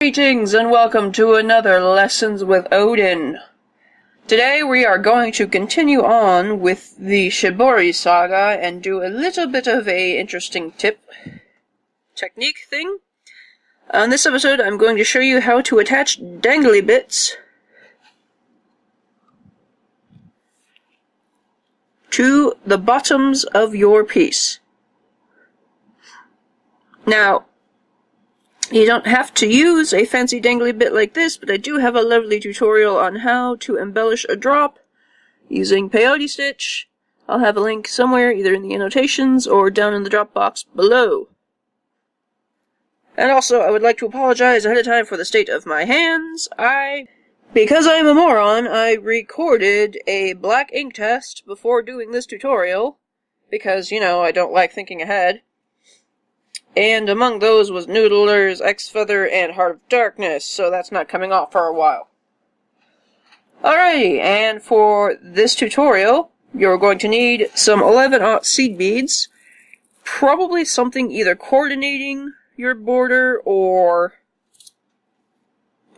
Greetings and welcome to another Lessons with Odin. Today we are going to continue on with the Shibori Saga and do a little bit of a interesting technique thing. On this episode I'm going to show you how to attach dangly bits to the bottoms of your piece. Now, you don't have to use a fancy dangly bit like this, but I do have a lovely tutorial on how to embellish a drop using peyote stitch. I'll have a link somewhere, either in the annotations or down in the drop box below. And also, I would like to apologize ahead of time for the state of my hands. Because I'm a moron, I recorded a black ink test before doing this tutorial, because, you know, I don't like thinking ahead. And among those was Noodlers, X-Feather, and Heart of Darkness, so that's not coming off for a while. Alrighty, and for this tutorial, you're going to need some 11/0 seed beads, probably something either coordinating your border or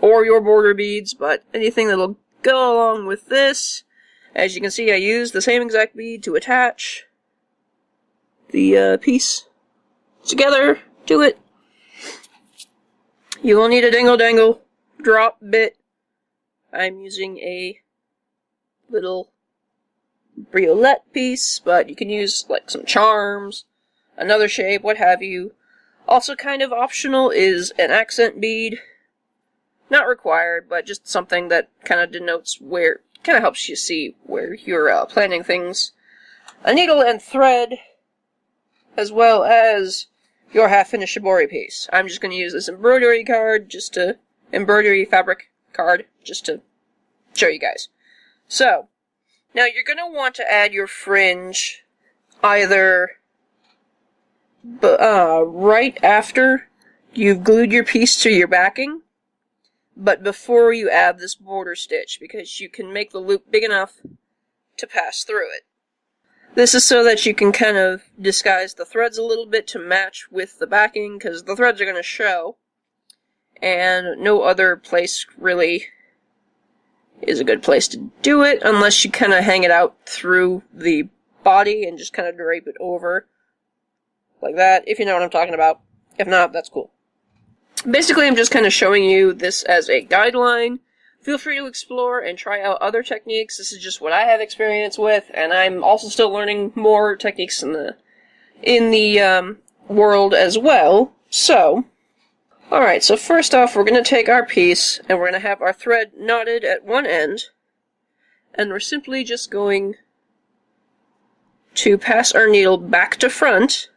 your border beads, but anything that'll go along with this. As you can see, I used the same exact bead to attach the piece together to it. You will need a dangle drop bit. I'm using a little briolette piece, but you can use like some charms, another shape, what have you. Also kind of optional is an accent bead. Not required, but just something that kind of denotes where, kind of helps you see where you're planning things. A needle and thread, as well as your half-finished Shibori piece. I'm just going to use this embroidery fabric card, just to show you guys. So, now you're going to want to add your fringe either right after you've glued your piece to your backing, but before you add this border stitch, because you can make the loop big enough to pass through it. This is so that you can kind of disguise the threads a little bit to match with the backing, because the threads are going to show, and no other place really is a good place to do it, unless you kind of hang it out through the body and just kind of drape it over, like that, if you know what I'm talking about. If not, that's cool. Basically, I'm just kind of showing you this as a guideline. Feel free to explore and try out other techniques. This is just what I have experience with, and I'm also still learning more techniques in the world as well. So, alright, so first off, we're going to take our piece, and we're going to have our thread knotted at one end, and we're simply just going to pass our needle back to front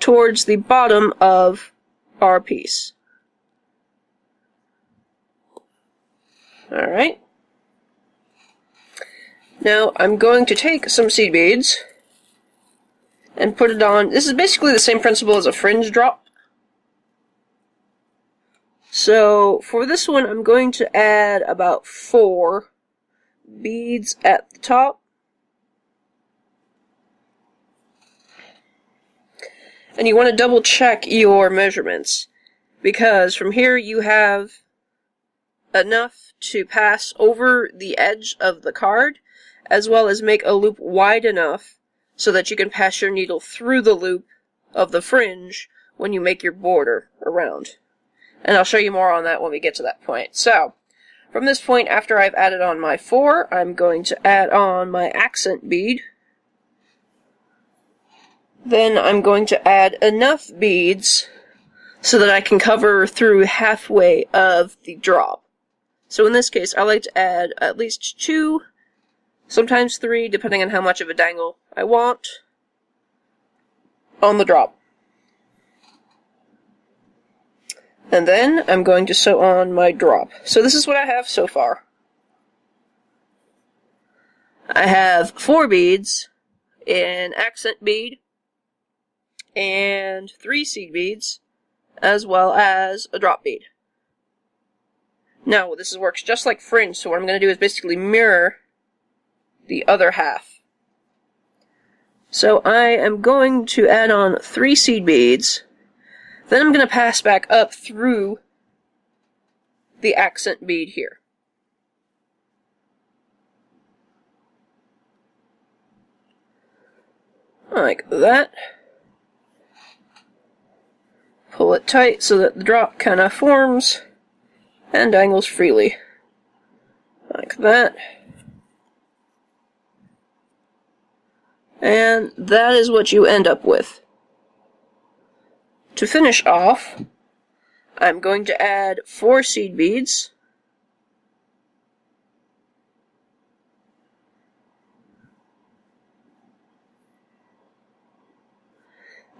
towards the bottom of our piece. Alright. Now I'm going to take some seed beads and put it on. This is basically the same principle as a fringe drop. So for this one I'm going to add about 4 beads at the top. And you want to double check your measurements, because from here you have enough to pass over the edge of the card, as well as make a loop wide enough so that you can pass your needle through the loop of the fringe when you make your border around. And I'll show you more on that when we get to that point. So, from this point, after I've added on my 4, I'm going to add on my accent bead. Then I'm going to add enough beads so that I can cover through halfway of the drop. So in this case, I like to add at least 2, sometimes 3, depending on how much of a dangle I want on the drop. And then I'm going to sew on my drop. So this is what I have so far. I have 4 beads, an accent bead, and 3 seed beads, as well as a drop bead. Now, this works just like fringe, so what I'm going to do is basically mirror the other half. So I am going to add on 3 seed beads Then I'm going to pass back up through the accent bead here. Like that. Pull it tight so that the drop kind of forms and dangles freely. Like that. And that is what you end up with. To finish off, I'm going to add 4 seed beads.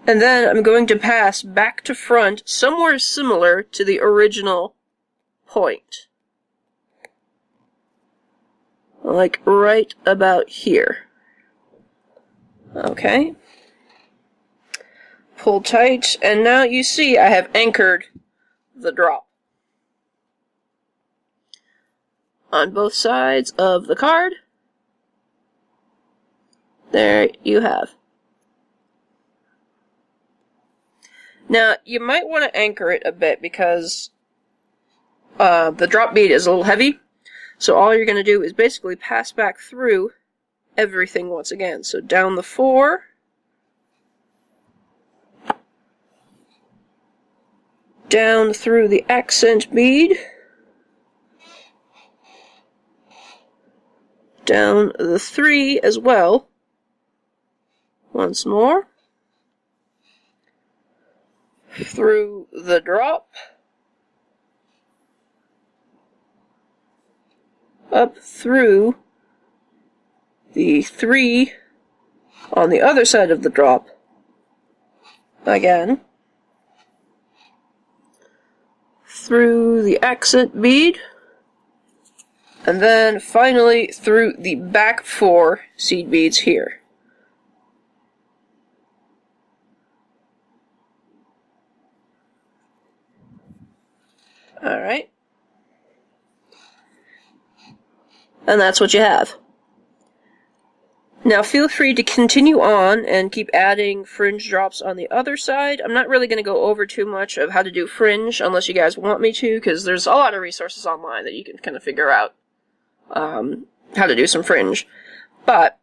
And then I'm going to pass back to front somewhere similar to the original point. Like right about here. Okay. Pull tight, and now you see I have anchored the drop on both sides of the card. There you have. Now, you might want to anchor it a bit because the drop bead is a little heavy, so all you're going to do is basically pass back through everything once again. So down the 4, down through the accent bead, down the 3 as well, once more, through the drop, up through the 3 on the other side of the drop, again, through the accent bead, and then finally through the back 4 seed beads here. Alright. And that's what you have. Now feel free to continue on and keep adding fringe drops on the other side. I'm not really going to go over too much of how to do fringe unless you guys want me to, because there's a lot of resources online that you can kind of figure out how to do some fringe. But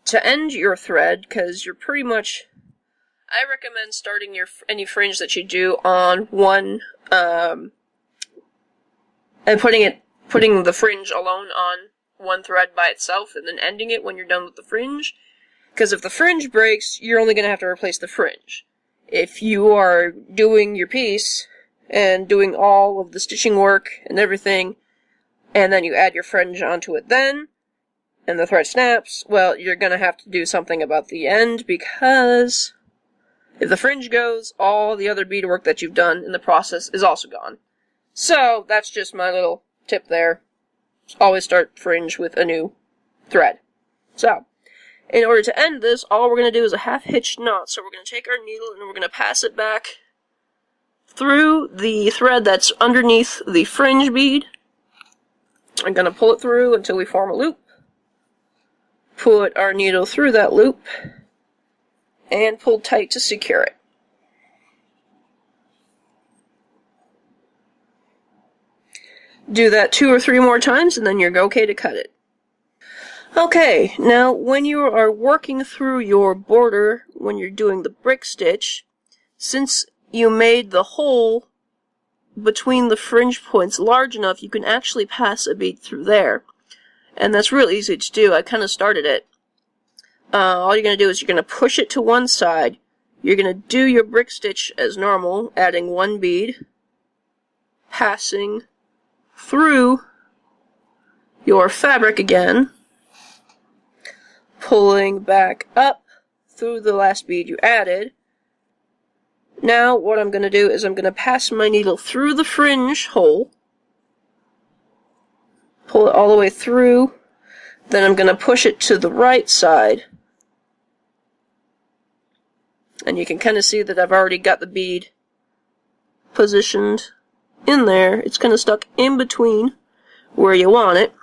to end your thread, because you're pretty much... I recommend starting any fringe that you do on one, and putting the fringe alone on one thread by itself, and then ending it when you're done with the fringe. Because if the fringe breaks, you're only going to have to replace the fringe. If you are doing your piece and doing all of the stitching work and everything, and then you add your fringe onto it then, and the thread snaps, well, you're going to have to do something about the end, because if the fringe goes, all the other beadwork that you've done in the process is also gone. So, that's just my little tip there. Always start fringe with a new thread. So, in order to end this, all we're going to do is a half-hitched knot. So we're going to take our needle and we're going to pass it back through the thread that's underneath the fringe bead. I'm going to pull it through until we form a loop. Put our needle through that loop and pull tight to secure it. Do that 2 or 3 more times and then you're okay to cut it. Okay, now when you are working through your border, when you're doing the brick stitch, since you made the hole between the fringe points large enough, you can actually pass a bead through there. And that's real easy to do. I kind of started it. All you're going to do is you're going to push it to one side. You're going to do your brick stitch as normal, adding 1 bead, passing through your fabric again, pulling back up through the last bead you added. Now what I'm going to do is I'm going to pass my needle through the fringe hole, pull it all the way through, then I'm going to push it to the right side. And you can kind of see that I've already got the bead positioned in there. It's kind of stuck in between where you want it.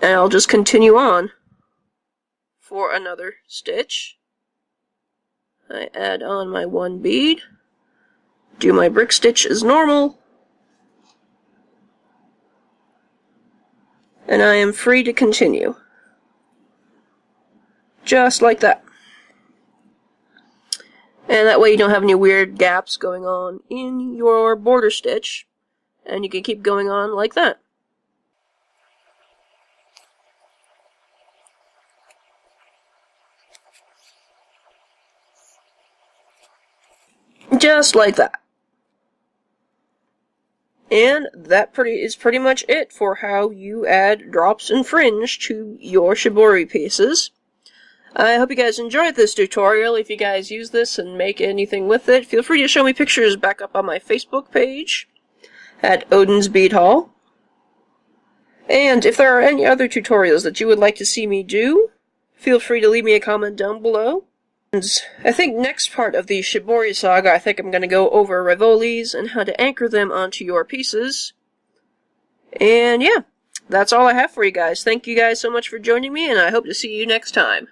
And I'll just continue on for another stitch. I add on my 1 bead, do my brick stitch as normal, and I am free to continue. Just like that. And that way you don't have any weird gaps going on in your border stitch, and you can keep going on like that. Just like that. And that is pretty much it for how you add drops and fringe to your shibori pieces. I hope you guys enjoyed this tutorial. If you guys use this and make anything with it, feel free to show me pictures back up on my Facebook page at Odin's Bead Hall. And if there are any other tutorials that you would like to see me do, feel free to leave me a comment down below. And I think next part of the Shibori Saga, I think I'm going to go over rivolis and how to anchor them onto your pieces. And yeah, that's all I have for you guys. Thank you guys so much for joining me, and I hope to see you next time.